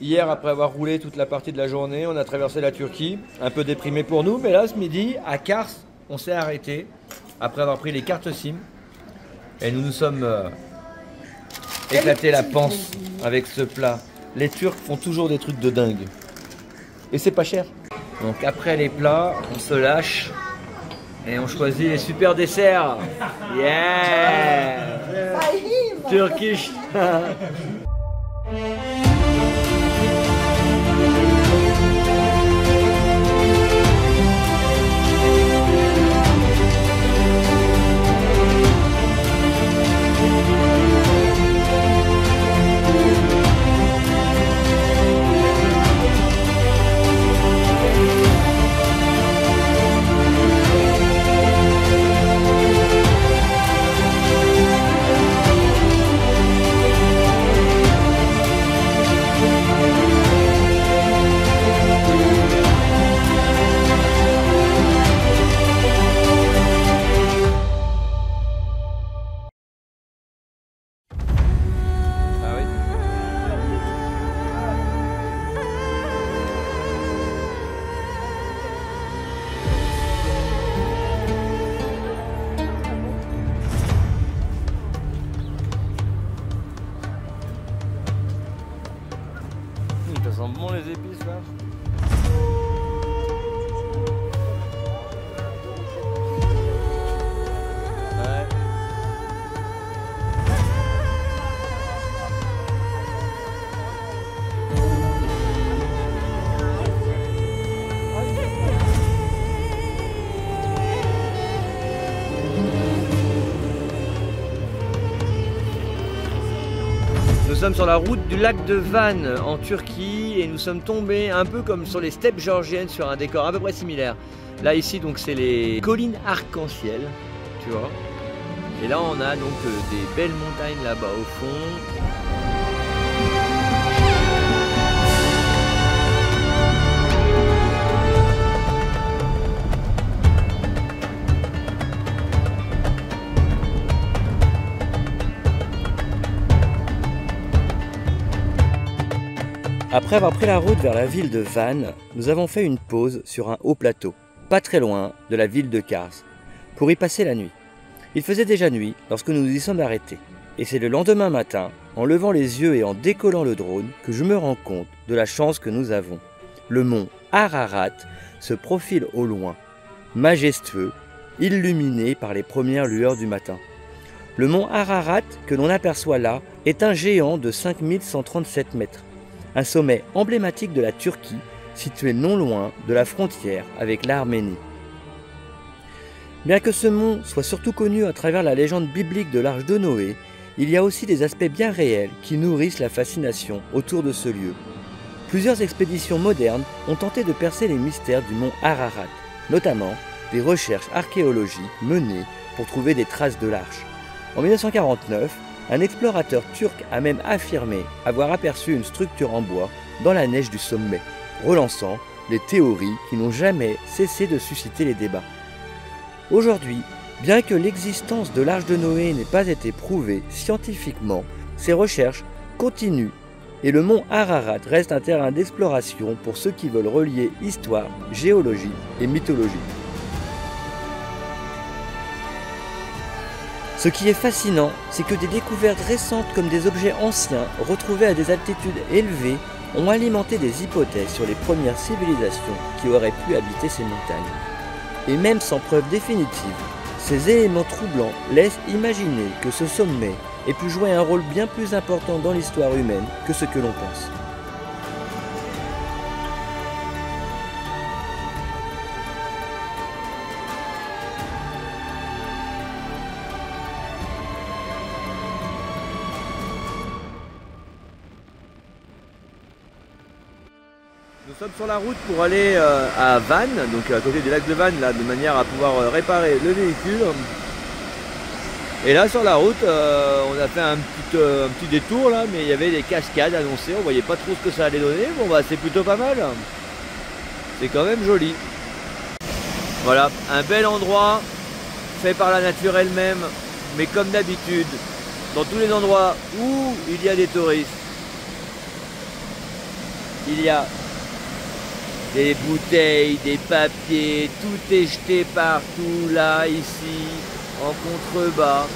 Hier, après avoir roulé toute la partie de la journée, on a traversé la Turquie, un peu déprimé pour nous, mais là, ce midi, à Kars, on s'est arrêté après avoir pris les cartes SIM et nous nous sommes éclaté la panse avec ce plat. Les Turcs font toujours des trucs de dingue et c'est pas cher. Donc après les plats, on se lâche et on choisit les super desserts. Yeah, Turkish. Ça sent bon les épices là. Ouais. Nous sommes sur la route du lac de Van en Turquie et nous sommes tombés un peu comme sur les steppes géorgiennes sur un décor à peu près similaire. Là ici donc c'est les collines arc-en-ciel, tu vois. Et là on a donc des belles montagnes là-bas au fond. Après avoir pris la route vers la ville de Van, nous avons fait une pause sur un haut plateau, pas très loin de la ville de Kars, pour y passer la nuit. Il faisait déjà nuit lorsque nous nous y sommes arrêtés, et c'est le lendemain matin, en levant les yeux et en décollant le drone, que je me rends compte de la chance que nous avons. Le mont Ararat se profile au loin, majestueux, illuminé par les premières lueurs du matin. Le mont Ararat que l'on aperçoit là est un géant de 5137 mètres. Un sommet emblématique de la Turquie, situé non loin de la frontière avec l'Arménie. Bien que ce mont soit surtout connu à travers la légende biblique de l'Arche de Noé, il y a aussi des aspects bien réels qui nourrissent la fascination autour de ce lieu. Plusieurs expéditions modernes ont tenté de percer les mystères du mont Ararat, notamment des recherches archéologiques menées pour trouver des traces de l'arche. En 1949, un explorateur turc a même affirmé avoir aperçu une structure en bois dans la neige du sommet, relançant les théories qui n'ont jamais cessé de susciter les débats. Aujourd'hui, bien que l'existence de l'Arche de Noé n'ait pas été prouvée scientifiquement, ces recherches continuent et le mont Ararat reste un terrain d'exploration pour ceux qui veulent relier histoire, géologie et mythologie. Ce qui est fascinant, c'est que des découvertes récentes comme des objets anciens retrouvés à des altitudes élevées ont alimenté des hypothèses sur les premières civilisations qui auraient pu habiter ces montagnes. Et même sans preuve définitive, ces éléments troublants laissent imaginer que ce sommet ait pu jouer un rôle bien plus important dans l'histoire humaine que ce que l'on pense. Nous sommes sur la route pour aller à Van, donc à côté du lac de Van, là, de manière à pouvoir réparer le véhicule. Et là sur la route, on a fait un petit détour là, mais il y avait des cascades annoncées, on voyait pas trop ce que ça allait donner. Bon bah c'est plutôt pas mal. C'est quand même joli. Voilà, un bel endroit fait par la nature elle-même, mais comme d'habitude, dans tous les endroits où il y a des touristes, Il y a des bouteilles, des papiers, tout est jeté partout, là, ici, en contrebas.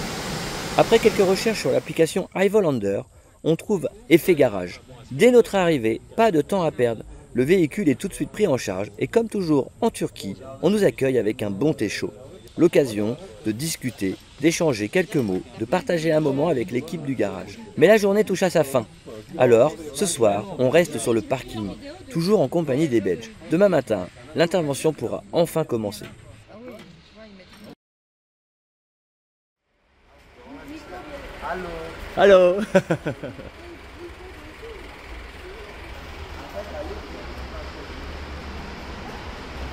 Après quelques recherches sur l'application iVolander, on trouve effet garage. Dès notre arrivée, pas de temps à perdre. Le véhicule est tout de suite pris en charge et comme toujours en Turquie, on nous accueille avec un bon thé chaud. L'occasion de discuter, d'échanger quelques mots, de partager un moment avec l'équipe du garage. Mais la journée touche à sa fin. Alors, ce soir, on reste sur le parking, toujours en compagnie des Belges. Demain matin, l'intervention pourra enfin commencer. Allô.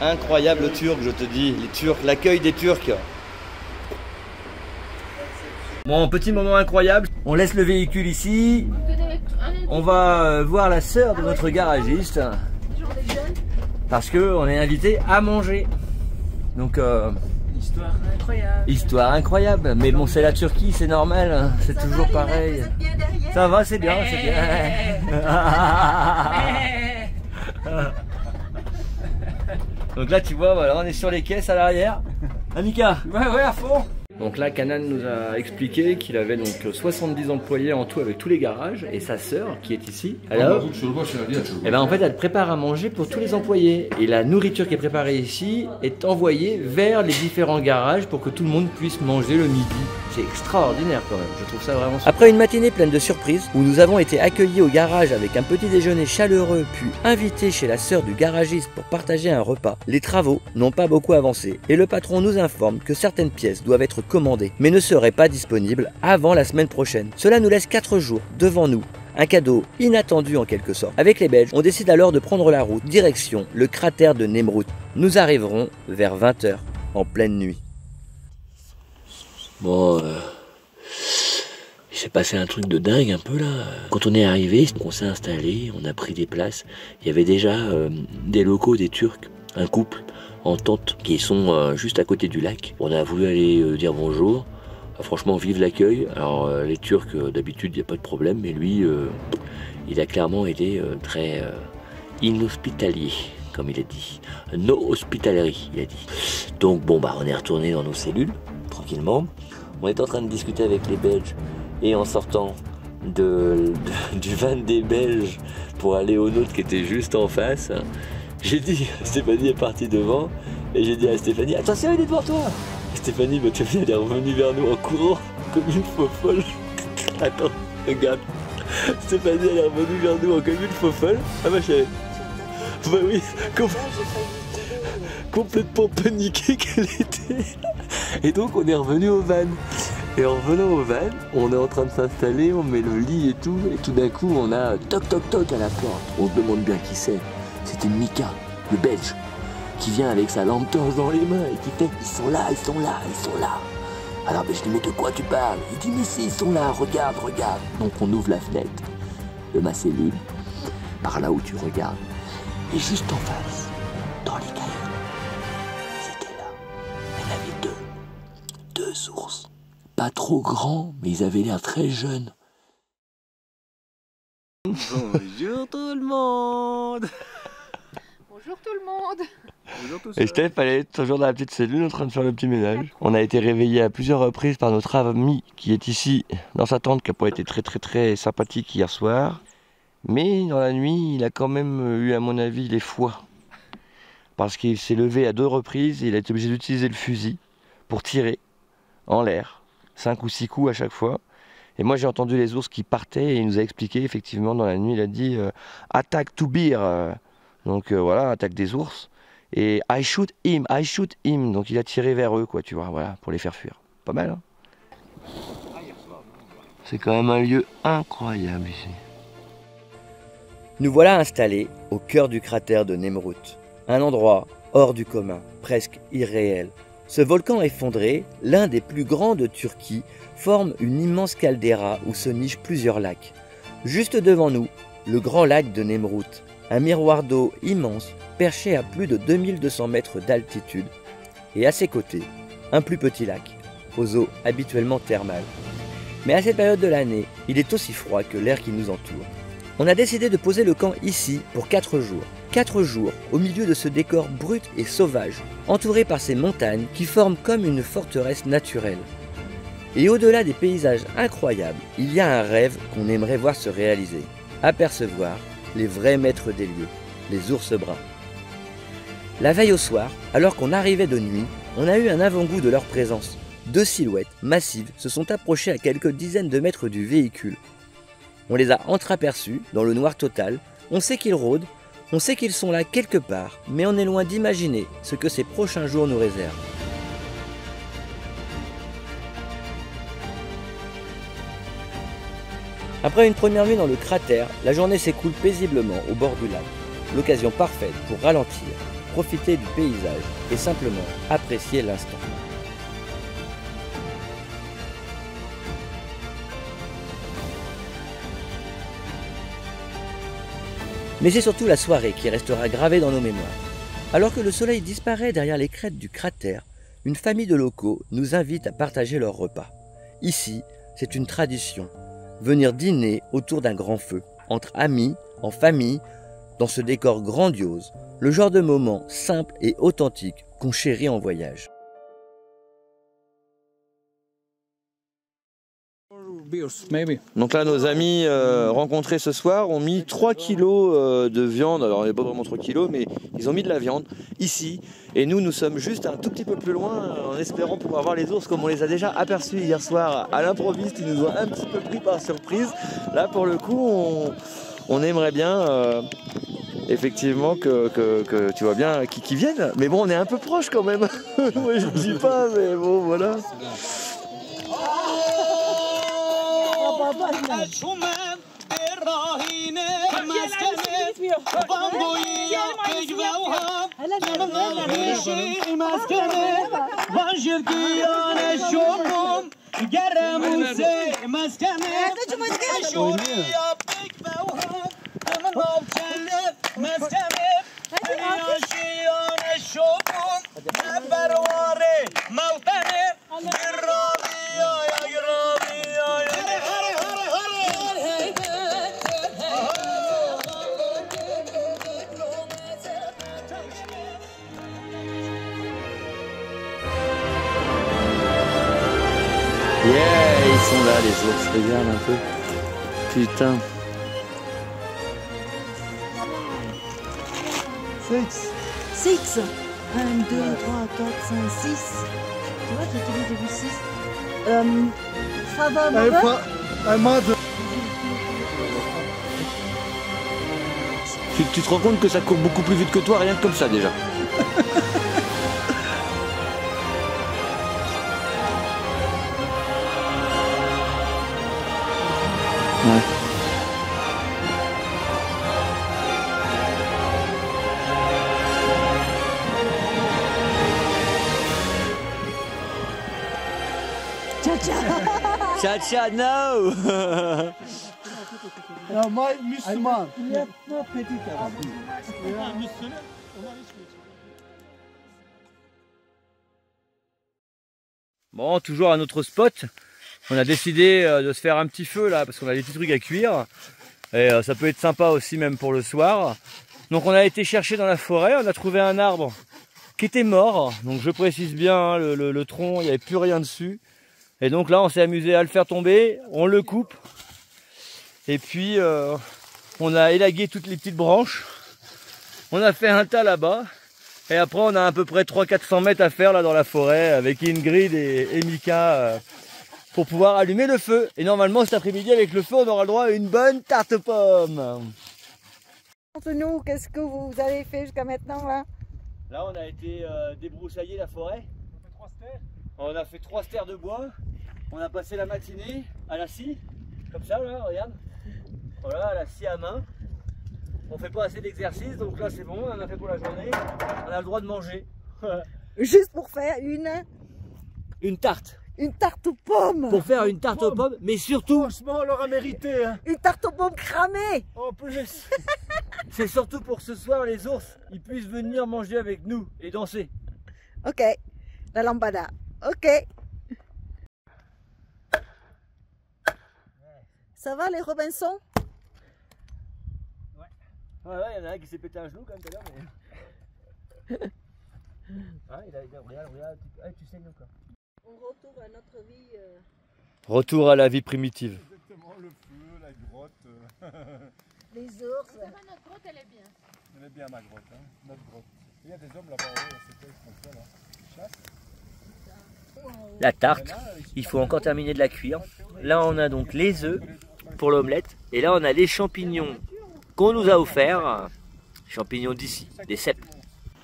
Incroyable Turc, je te dis, les Turcs, l'accueil des Turcs. Bon, petit moment incroyable, on laisse le véhicule ici, on va voir la sœur de notre garagiste, parce qu'on est invité à manger. Donc, histoire incroyable. Histoire incroyable, mais bon, c'est la Turquie, c'est normal, c'est toujours pareil. Ça va, c'est bien, c'est bien. Donc là tu vois, voilà, on est sur les caisses à l'arrière. Amika. Ouais, à fond. Donc là Kanan nous a expliqué qu'il avait donc 70 employés en tout avec tous les garages et sa sœur qui est ici. Alors, et ben en fait elle prépare à manger pour tous les employés et la nourriture qui est préparée ici est envoyée vers les différents garages pour que tout le monde puisse manger le midi. C'est extraordinaire quand même, je trouve ça vraiment super. Après une matinée pleine de surprises où nous avons été accueillis au garage avec un petit déjeuner chaleureux puis invités chez la sœur du garagiste pour partager un repas, les travaux n'ont pas beaucoup avancé et le patron nous informe que certaines pièces doivent être commandées mais ne seraient pas disponibles avant la semaine prochaine. Cela nous laisse 4 jours devant nous. Un cadeau inattendu en quelque sorte. Avec les Belges, on décide alors de prendre la route direction le cratère de Nemrut. Nous arriverons vers 20 h en pleine nuit. Bon, il s'est passé un truc de dingue un peu là. Quand on est arrivé, on s'est installé, on a pris des places. Il y avait déjà des locaux des Turcs, un couple en tente qui sont juste à côté du lac. On a voulu aller dire bonjour. Franchement, vive l'accueil. Alors les Turcs, d'habitude, il n'y a pas de problème, mais lui, il a clairement été très inhospitalier, comme il a dit. No hospitality, il a dit. Donc bon, bah on est retourné dans nos cellules, tranquillement. On est en train de discuter avec les Belges et en sortant du van des Belges pour aller au nôtre qui était juste en face, j'ai dit, Stéphanie est partie devant et j'ai dit à Stéphanie, attention, il est devant toi. Stéphanie, elle est revenue vers nous en courant comme une faux folle. Attends, regarde. Stéphanie, elle est revenue vers nous comme une faux folle. Ah ma chérie. Bah oui, complètement paniquée qu'elle était. Et donc on est revenu au van. Et en revenant au van, on est en train de s'installer, on met le lit et tout d'un coup on a toc toc toc à la porte. On se demande bien qui c'est. C'était Mika, le Belge, qui vient avec sa lampe torche dans les mains et qui fait ils sont là, ils sont là, ils sont là. Alors ben, je dis mais de quoi tu parles? Il dit mais si, ils sont là, regarde, regarde. Donc on ouvre la fenêtre de ma cellule, par là où tu regardes. Et juste en face, dans les cailloux, c'était là. Il y en avait deux ours. Pas trop grands, mais ils avaient l'air très jeunes. Bonjour tout le monde. Bonjour tout le monde. Et Steph, elle est toujours dans la petite cellule en train de faire le petit ménage. On a été réveillé à plusieurs reprises par notre ami qui est ici dans sa tente, qui n'a pas été très sympathique hier soir. Mais dans la nuit, il a quand même eu, à mon avis, les foies. Parce qu'il s'est levé à 2 reprises et il a été obligé d'utiliser le fusil pour tirer en l'air, 5 ou 6 coups à chaque fois. Et moi j'ai entendu les ours qui partaient et il nous a expliqué effectivement dans la nuit, il a dit attaque to bear. Donc voilà, attaque des ours. Et I shoot him. Donc il a tiré vers eux, quoi, tu vois, voilà, pour les faire fuir. Pas mal, hein? C'est quand même un lieu incroyable ici. Nous voilà installés au cœur du cratère de Nemrut. Un endroit hors du commun, presque irréel. Ce volcan effondré, l'un des plus grands de Turquie, forme une immense caldeira où se nichent plusieurs lacs. Juste devant nous, le grand lac de Nemrut, un miroir d'eau immense perché à plus de 2200 mètres d'altitude. Et à ses côtés, un plus petit lac, aux eaux habituellement thermales. Mais à cette période de l'année, il est aussi froid que l'air qui nous entoure. On a décidé de poser le camp ici pour 4 jours. 4 jours au milieu de ce décor brut et sauvage, entouré par ces montagnes qui forment comme une forteresse naturelle. Et au-delà des paysages incroyables, il y a un rêve qu'on aimerait voir se réaliser. Apercevoir les vrais maîtres des lieux, les ours bruns. La veille au soir, alors qu'on arrivait de nuit, on a eu un avant-goût de leur présence. 2 silhouettes massives se sont approchées à quelques dizaines de mètres du véhicule. On les a entreaperçus dans le noir total, on sait qu'ils rôdent, on sait qu'ils sont là quelque part, mais on est loin d'imaginer ce que ces prochains jours nous réservent. Après une première nuit dans le cratère, la journée s'écoule paisiblement au bord du lac. L'occasion parfaite pour ralentir, profiter du paysage et simplement apprécier l'instant. Mais c'est surtout la soirée qui restera gravée dans nos mémoires. Alors que le soleil disparaît derrière les crêtes du cratère, une famille de locaux nous invite à partager leur repas. Ici, c'est une tradition. Venir dîner autour d'un grand feu, entre amis, en famille, dans ce décor grandiose, le genre de moment simple et authentique qu'on chérit en voyage. Donc là, nos amis rencontrés ce soir ont mis 3 kilos de viande. Alors, il n'y a pas vraiment 3 kilos, mais ils ont mis de la viande ici. Et nous sommes juste un tout petit peu plus loin en espérant pouvoir voir les ours comme on les a déjà aperçus hier soir à l'improviste. Ils nous ont un petit peu pris par surprise. Là, pour le coup, on aimerait bien effectivement que tu vois bien qui viennent. Mais bon, on est un peu proche quand même. Moi, je ne dis pas, mais bon, voilà. Yeah, ils sont là les ours, regarde un peu. Putain. 6. 1, 2, 3, 4, 5, 6. Tu vois, j'ai vu 6. Ça va, maman? Tu te rends compte que ça court beaucoup plus vite que toi, rien que comme ça déjà. Ouais. Cha-cha, no. Moi, musulman. Bon, toujours à notre spot. On a décidé de se faire un petit feu là parce qu'on a des petits trucs à cuire. Et ça peut être sympa aussi même pour le soir. Donc on a été chercher dans la forêt, on a trouvé un arbre qui était mort. Donc je précise bien, hein, le tronc, il n'y avait plus rien dessus. Et donc là on s'est amusé à le faire tomber, on le coupe. Et puis on a élagué toutes les petites branches. On a fait un tas là-bas. Et après on a à peu près 300-400 mètres à faire là dans la forêt avec Ingrid et Mika pour pouvoir allumer le feu. Et normalement cet après-midi avec le feu on aura le droit à une bonne tarte aux pommes. Nous, qu'est-ce que vous avez fait jusqu'à maintenant là? Là on a été débroussailler la forêt. On a fait 3 stères de bois. On a passé la matinée à la scie. Comme ça là, regarde. Voilà, à la scie à main. On fait pas assez d'exercice, donc là c'est bon, on en a fait pour la journée. On a le droit de manger. Juste pour faire Une tarte. une tarte aux pommes. Pour faire une tarte aux pommes, mais surtout, Franchement, on l'aura mérité. Hein. Une tarte aux pommes cramée. En plus. c'est surtout pour que ce soir les ours, ils puissent venir manger avec nous et danser. Ok, la lambada. Ok. Ça va les Robinson? Ouais, ouais, il y en a un qui s'est pété un genou quand même tout à l'heure, mais... Ah, regarde, tu saignes encore. On retourne à notre vie. Retour à la vie primitive. Exactement, le feu, la grotte. Les ours. Ça va, notre grotte, elle est bien. Elle est bien ma grotte, hein, notre grotte. Il y a des hommes là-bas, c'est quoi, ils font quoi là? Ils chassent. La tarte, il faut encore terminer de la cuire. Là, on a donc les œufs pour l'omelette. Et là, on a les champignons qu'on nous a offerts. Champignons d'ici, des cèpes.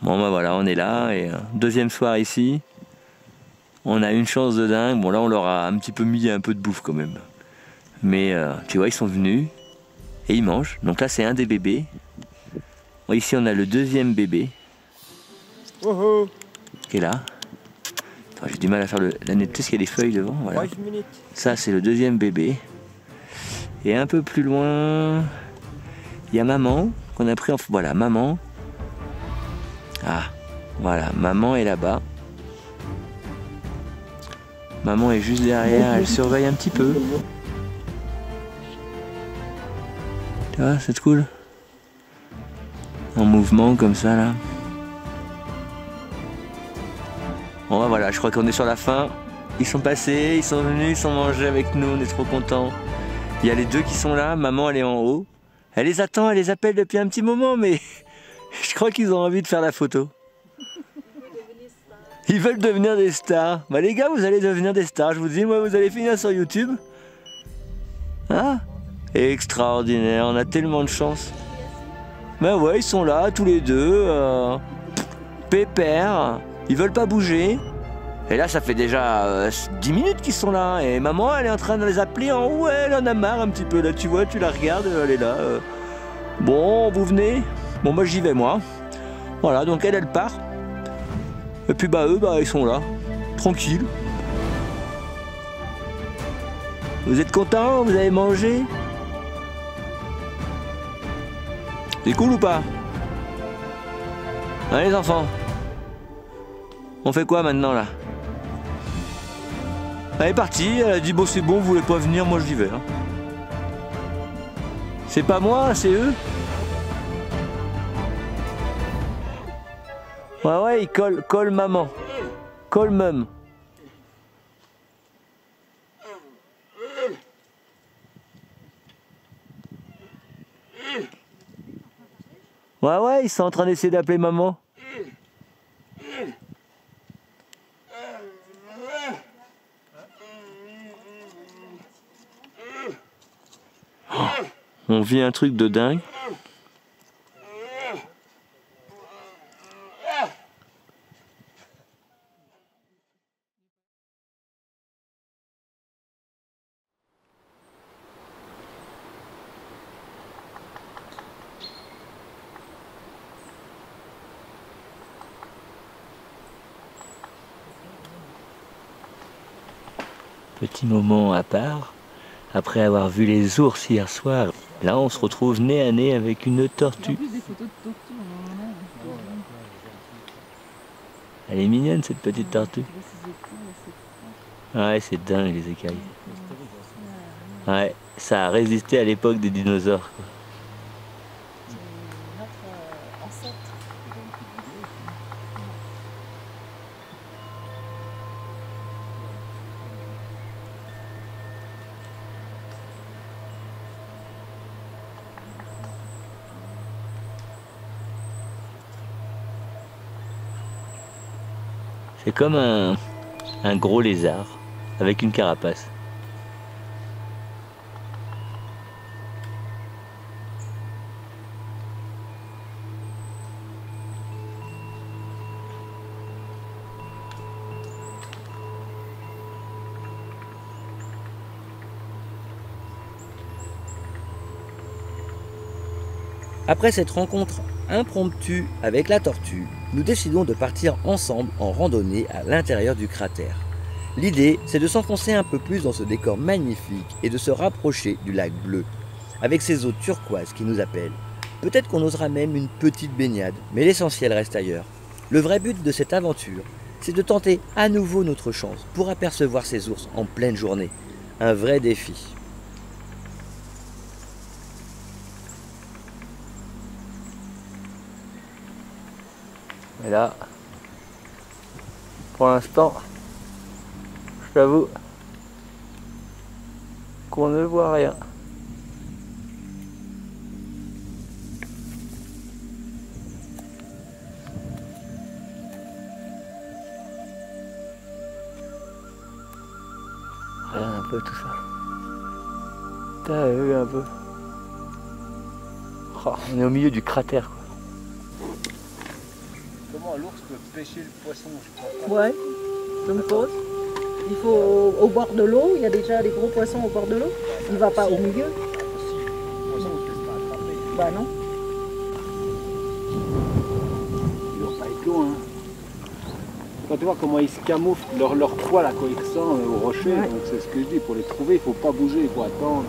Bon, bah voilà, on est là. Et deuxième soir ici. On a une chance de dingue. Bon, là, on leur a un petit peu mis un peu de bouffe quand même. Mais tu vois, ils sont venus et ils mangent. Donc là, c'est un des bébés. Bon, ici, on a le deuxième bébé qui est là. J'ai du mal à faire la netteté parce qu'il y a des feuilles devant. Voilà. Ça, c'est le deuxième bébé. Et un peu plus loin, il y a maman qu'on a pris en... Voilà, maman. Ah, voilà, maman est là-bas. Maman est juste derrière, elle surveille un petit peu. Tu vois, c'est cool. En mouvement comme ça, là. Bon bah voilà, je crois qu'on est sur la fin. Ils sont passés, ils sont venus, ils sont mangés avec nous, on est trop contents. Il y a les deux qui sont là, maman elle est en haut. Elle les attend, elle les appelle depuis un petit moment, mais je crois qu'ils ont envie de faire la photo. Ils veulent devenir des stars. Bah les gars, vous allez devenir des stars, je vous dis, moi vous allez finir sur YouTube. Hein? Extraordinaire, on a tellement de chance. Ben ouais, ils sont là, tous les deux. Pépère. Ils veulent pas bouger. Et là, ça fait déjà 10 minutes qu'ils sont là. Et maman, elle est en train de les appeler en haut. Elle en a marre un petit peu. Là, tu vois, tu la regardes, elle est là. Bon, vous venez? Bon, moi, j'y vais, moi. Voilà, donc elle part. Et puis, bah, eux, bah, ils sont là. Tranquilles. Vous êtes contents? Vous avez mangé? C'est cool ou pas? Allez, les enfants. On fait quoi maintenant là? Elle est partie, elle a dit bon c'est bon, vous voulez pas venir, moi j'y vais. Hein. C'est pas moi, c'est eux. Ouais ouais, ils collent maman. Colle mum. Ouais ouais, ils sont en train d'essayer d'appeler maman. On vit un truc de dingue. Petit moment à part. Après avoir vu les ours hier soir, là on se retrouve nez à nez avec une tortue. Elle est mignonne cette petite tortue. Ouais, c'est dingue les écailles. Ouais, ça a résisté à l'époque des dinosaures. C'est comme un gros lézard avec une carapace. Après cette rencontre impromptue avec la tortue, nous décidons de partir ensemble en randonnée à l'intérieur du cratère. L'idée, c'est de s'enfoncer un peu plus dans ce décor magnifique et de se rapprocher du lac bleu, avec ses eaux turquoises qui nous appellent. Peut-être qu'on osera même une petite baignade, mais l'essentiel reste ailleurs. Le vrai but de cette aventure, c'est de tenter à nouveau notre chance pour apercevoir ces ours en pleine journée. Un vrai défi. Et là, pour l'instant, je t'avoue qu'on ne voit rien. Regarde un peu tout ça. T'as vu un peu. Oh, on est au milieu du cratère, quoi. Comment un ours peut pêcher le poisson? Je comprends pas. Ouais, je me pose. Il faut au bord de l'eau, il y a déjà des gros poissons au bord de l'eau. Il va pas au milieu. Si, le poisson ne se laisse pas attraper. Bah non. Ils doivent pas être loin. Hein. Quand tu vois comment ils se camouflent, leur poil à quoi ils ressemblent au rocher, Ouais. donc c'est ce que je dis, pour les trouver, il faut pas bouger, il faut attendre.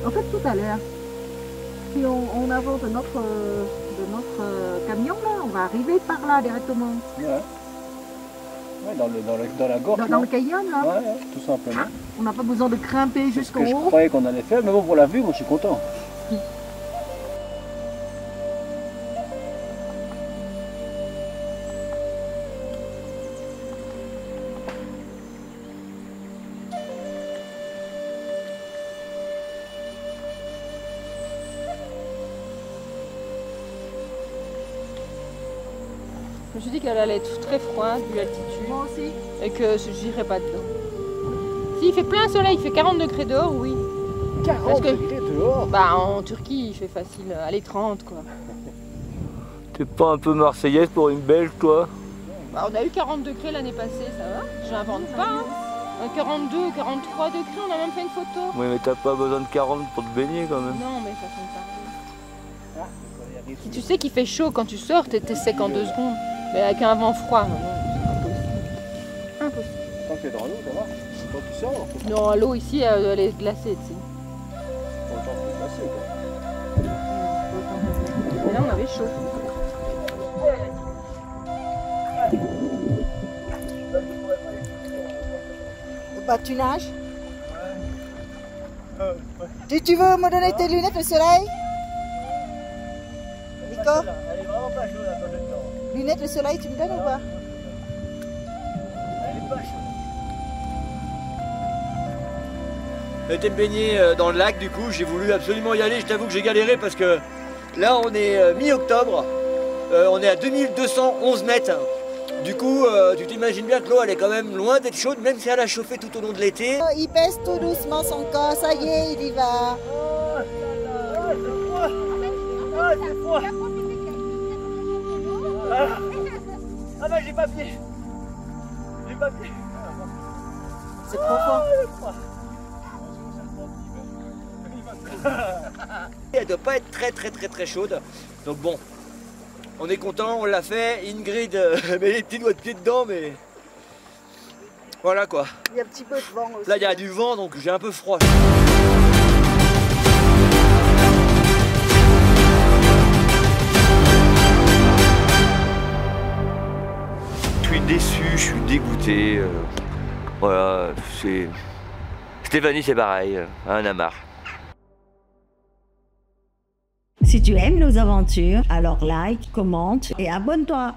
En fait, tout à l'heure, si on avance de notre camion, là, on va arriver par là directement. Ouais. Ouais, dans la gorge. Dans le canyon, là. Ouais, ouais, tout simplement. On n'a pas besoin de grimper C'est ce jusqu'en que je haut. croyais qu'on allait faire, mais bon, pour la vue, moi je suis content. Je me suis dit qu'elle allait être très froide vu l'altitude Moi aussi. et que je n'irais pas dedans. S'il fait plein soleil, il fait 40 degrés dehors, oui. 40 que- degrés dehors. Bah en Turquie, il fait facile, allez 30 quoi. T'es pas un peu marseillaise pour une belge, toi? Bah, on a eu 40 degrés l'année passée, ça va. J'invente pas. Hein. 42, 43 degrés, on a même fait une photo. Oui, mais t'as pas besoin de 40 pour te baigner quand même. Non, mais façon de parler. Si tu sais qu'il fait chaud quand tu sors, t'es sec en 2 secondes. Mais avec un vent froid, non, c'est impossible. Impossible. Tant que t'es dans l'eau, ça va. Quand tu sors, faut pas Non, l'eau ici, elle est glacée, tu sais. le temps de te passer, quoi. Et là, on avait chaud. Bah, tu nages. Tu veux me donner tes lunettes de soleil? Nico? Elle est vraiment pas chaude quand je sors. Lunettes de soleil, tu me donnes ou pas? Elle est pas chaude. J'ai été me baigner dans le lac, du coup, j'ai voulu absolument y aller. Je t'avoue que j'ai galéré parce que là, on est mi-octobre. On est à 2211 mètres. Du coup, tu t'imagines bien que l'eau, elle est quand même loin d'être chaude, même si elle a chauffé tout au long de l'été. Il baisse tout doucement son corps, ça y est, il y va. Ah bah j'ai pas pied. J'ai pas pied. C'est profond. Elle doit pas être très chaude. Donc bon, on est content, on l'a fait. Ingrid met les petits doigts de pied dedans, mais voilà quoi. Il y a un petit peu de vent aussi. Là il y a du vent, donc j'ai un peu froid. Je suis déçu, je suis dégoûté. Voilà, c'est... Stéphanie c'est pareil, un amarre. Si tu aimes nos aventures, alors like, commente et abonne-toi.